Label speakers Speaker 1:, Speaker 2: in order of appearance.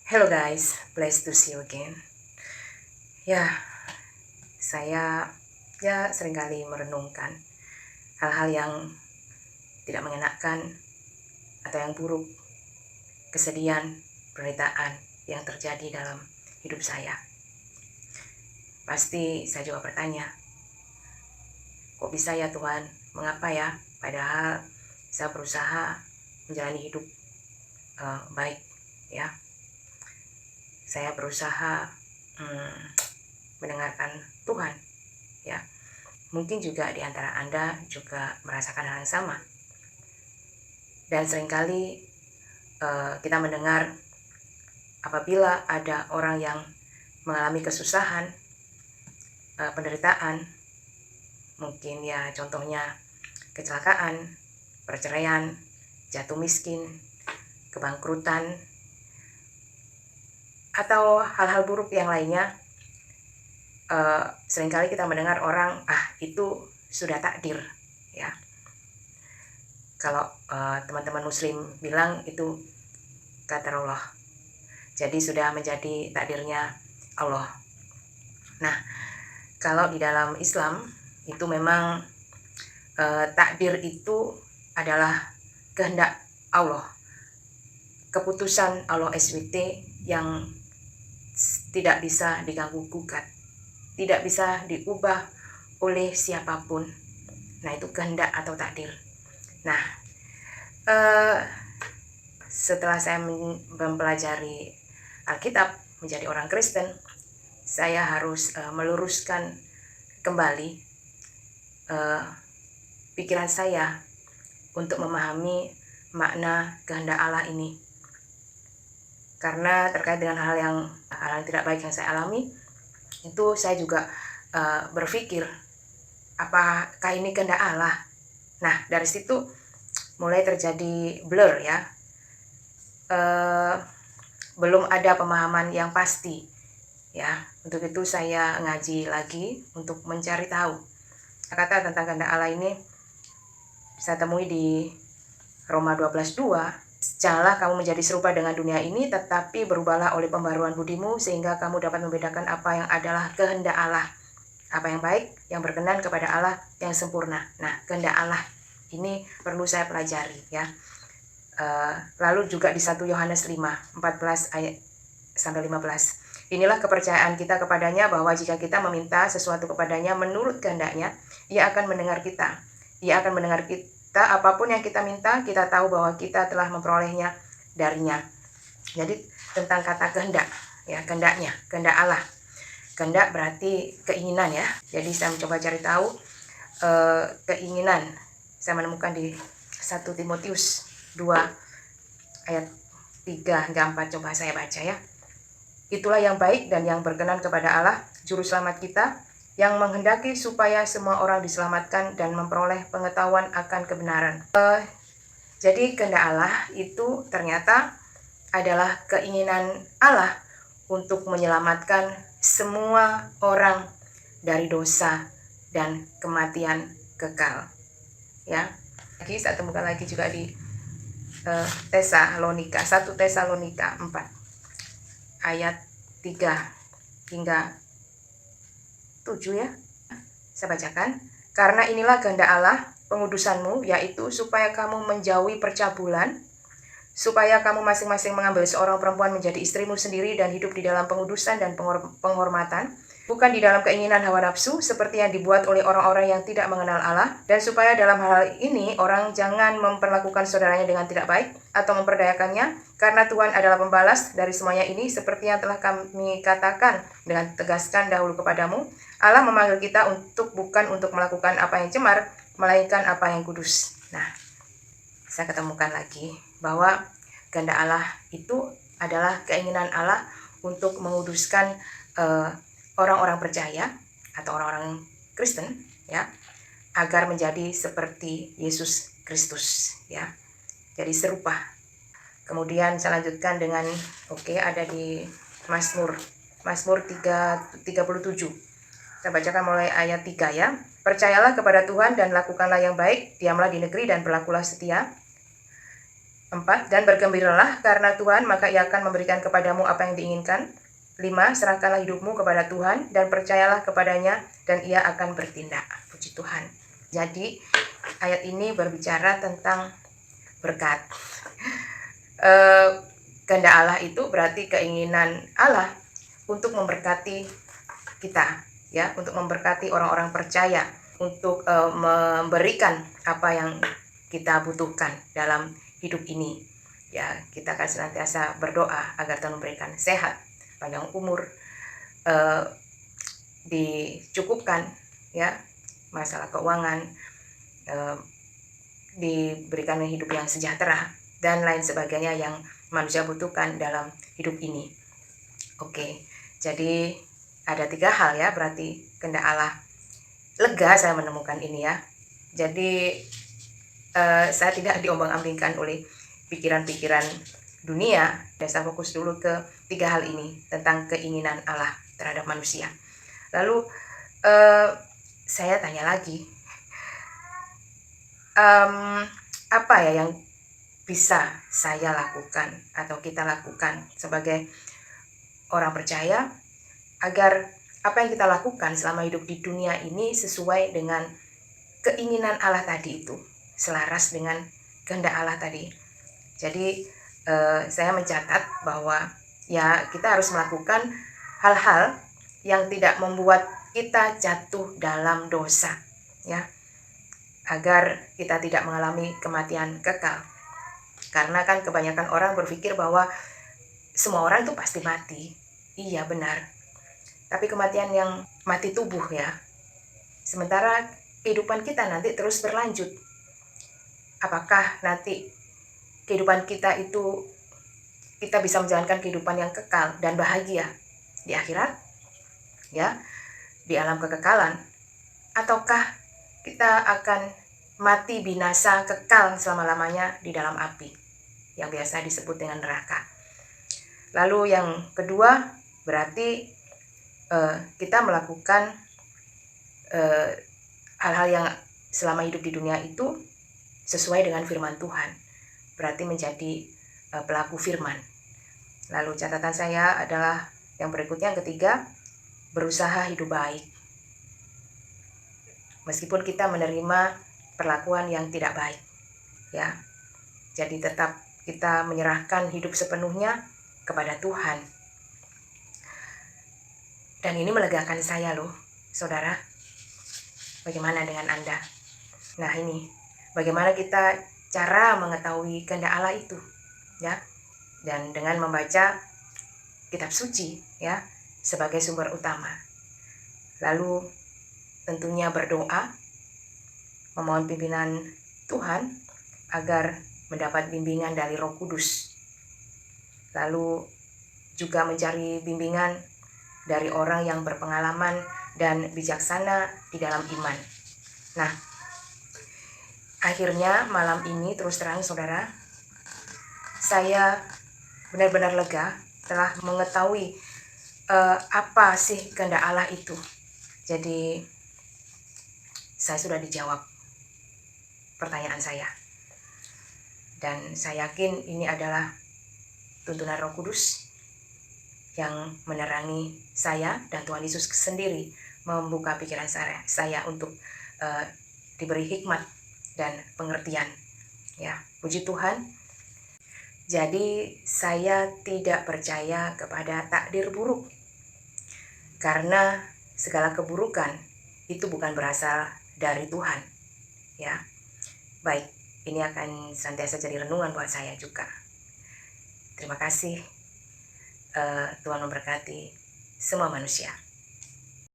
Speaker 1: Hello guys, blessed to see you again. Ya, saya seringkali merenungkan hal-hal yang tidak mengenakan atau yang buruk, kesedihan, penderitaan yang terjadi dalam hidup saya. Pasti saya juga bertanya, kok bisa ya Tuhan? Mengapa ya? Padahal saya berusaha menjalani hidup baik, ya. Saya berusaha mendengarkan Tuhan, ya. Mungkin juga di antara Anda juga merasakan hal yang sama. Dan seringkali kita mendengar apabila ada orang yang mengalami kesusahan, penderitaan, mungkin ya contohnya kecelakaan, perceraian, jatuh miskin, kebangkrutan, atau hal-hal buruk yang lainnya, seringkali kita mendengar orang, itu sudah takdir, ya. Kalau teman-teman muslim bilang itu qadarullah, jadi sudah menjadi takdirnya Allah. Nah, kalau di dalam Islam itu memang takdir itu adalah kehendak Allah, keputusan Allah SWT yang tidak bisa diganggu gugat, tidak bisa diubah oleh siapapun. Nah, itu kehendak atau takdir. Nah, setelah saya mempelajari Alkitab menjadi orang Kristen, saya harus meluruskan kembali pikiran saya untuk memahami makna kehendak Allah ini. Karena terkait dengan hal yang tidak baik yang saya alami, itu saya juga berpikir, apakah ini kehendak Allah? Nah, dari situ mulai terjadi blur, ya. Belum ada pemahaman yang pasti, ya. Untuk itu saya ngaji lagi untuk mencari tahu. Kata tentang kehendak Allah ini saya temui di Roma 12:2. Janganlah kamu menjadi serupa dengan dunia ini, tetapi berubahlah oleh pembaruan budimu, sehingga kamu dapat membedakan apa yang adalah kehendak Allah, apa yang baik, yang berkenan kepada Allah, yang sempurna. Nah, kehendak Allah ini perlu saya pelajari, ya. Lalu juga di 1 Yohanes 5:14 ayat sampai 15. Inilah kepercayaan kita kepadanya, bahwa jika kita meminta sesuatu kepadanya menurut kehendaknya, Ia akan mendengar kita. Ia akan mendengar kita apapun yang kita minta, kita tahu bahwa kita telah memperolehnya darinya. Jadi tentang kata kehendak, ya, kehendaknya, kehendak Allah. Kehendak berarti keinginan, ya. Jadi saya mencoba cari tahu keinginan. Saya menemukan di 1 Timotius 2 ayat 3 hingga 4. Coba saya baca, ya. Itulah yang baik dan yang berkenan kepada Allah, Juru Selamat kita, yang menghendaki supaya semua orang diselamatkan dan memperoleh pengetahuan akan kebenaran. Jadi kehendak Allah itu ternyata adalah keinginan Allah untuk menyelamatkan semua orang dari dosa dan kematian kekal, ya. Lagi saya temukan lagi juga di Tesalonika, 1 Tesalonika 4 ayat 3 hingga 7, ya. Saya bacakan. Karena inilah kehendak Allah pengudusanmu, yaitu supaya kamu menjauhi percabulan, supaya kamu masing-masing mengambil seorang perempuan menjadi istrimu sendiri dan hidup di dalam pengudusan dan penghormatan, bukan di dalam keinginan hawa nafsu seperti yang dibuat oleh orang-orang yang tidak mengenal Allah, dan supaya dalam hal ini orang jangan memperlakukan saudaranya dengan tidak baik atau memperdayakannya, karena Tuhan adalah pembalas dari semuanya ini, seperti yang telah kami katakan dengan tegaskan dahulu kepadamu. Allah memanggil kita bukan untuk melakukan apa yang cemar, melainkan apa yang kudus. Nah, saya ketemukan lagi bahwa kehendak Allah itu adalah keinginan Allah untuk menguduskan orang-orang percaya atau orang-orang Kristen, ya, agar menjadi seperti Yesus Kristus, ya. Jadi serupa. Kemudian saya lanjutkan dengan ada di Mazmur 37. Saya bacakan mulai ayat 3, ya. Percayalah kepada Tuhan dan lakukanlah yang baik, diamlah di negeri dan berlakulah setia. 4. Dan bergembiralah karena Tuhan, maka Ia akan memberikan kepadamu apa yang diinginkan. 5. Serahkanlah hidupmu kepada Tuhan dan percayalah kepadanya dan Ia akan bertindak. Puji Tuhan. Jadi ayat ini berbicara tentang berkat. Kehendak Allah itu berarti keinginan Allah untuk memberkati kita, ya, untuk memberkati orang-orang percaya, untuk memberikan apa yang kita butuhkan dalam hidup ini. Ya, kita akan senantiasa berdoa agar Tuhan memberikan sehat, panjang umur, dicukupkan, ya, masalah keuangan, diberikan hidup yang sejahtera dan lain sebagainya yang manusia butuhkan dalam hidup ini. Oke, jadi ada 3 hal ya, berarti kehendak Allah. Lega saya menemukan ini ya. Jadi saya tidak diombang-ambingkan oleh pikiran-pikiran dunia, dan saya fokus dulu ke 3 hal ini tentang keinginan Allah terhadap manusia. Lalu saya tanya lagi, apa ya yang bisa saya lakukan atau kita lakukan sebagai orang percaya agar apa yang kita lakukan selama hidup di dunia ini sesuai dengan keinginan Allah tadi itu, selaras dengan kehendak Allah tadi. Jadi saya mencatat bahwa ya kita harus melakukan hal-hal yang tidak membuat kita jatuh dalam dosa, ya, agar kita tidak mengalami kematian kekal. Karena kan kebanyakan orang berpikir bahwa semua orang itu pasti mati. Iya, benar. Tapi kematian yang mati tubuh, ya. Sementara kehidupan kita nanti terus berlanjut. Apakah nanti kehidupan kita itu kita bisa menjalankan kehidupan yang kekal dan bahagia di akhirat, ya, di alam kekekalan, ataukah kita akan mati binasa kekal selama-lamanya di dalam api yang biasa disebut dengan neraka. Lalu yang kedua, berarti kita melakukan hal-hal yang selama hidup di dunia itu sesuai dengan firman Tuhan, berarti menjadi pelaku firman. Lalu catatan saya adalah yang berikutnya, yang ketiga, berusaha hidup baik. Meskipun kita menerima perlakuan yang tidak baik, ya. Jadi tetap kita menyerahkan hidup sepenuhnya kepada Tuhan. Dan ini melegakan saya loh, saudara. Bagaimana dengan Anda? Nah, ini bagaimana kita cara mengetahui kehendak Allah itu, ya. Dan dengan membaca kitab suci, ya, sebagai sumber utama. Lalu tentunya berdoa, memohon pimpinan Tuhan agar mendapat bimbingan dari Roh Kudus. Lalu juga mencari bimbingan dari orang yang berpengalaman dan bijaksana di dalam iman. Nah, akhirnya malam ini terus terang saudara, saya benar-benar lega telah mengetahui apa sih kehendak Allah itu. Jadi saya sudah dijawab pertanyaan saya. Dan saya yakin ini adalah tuntunan Roh Kudus yang menerangi saya, dan Tuhan Yesus sendiri membuka pikiran saya untuk diberi hikmat dan pengertian. Ya, puji Tuhan. Jadi saya tidak percaya kepada takdir buruk, karena segala keburukan itu bukan berasal dari Tuhan. Ya, baik, ini akan senantiasa jadi renungan buat saya juga. Terima kasih. Tuhan memberkati semua manusia.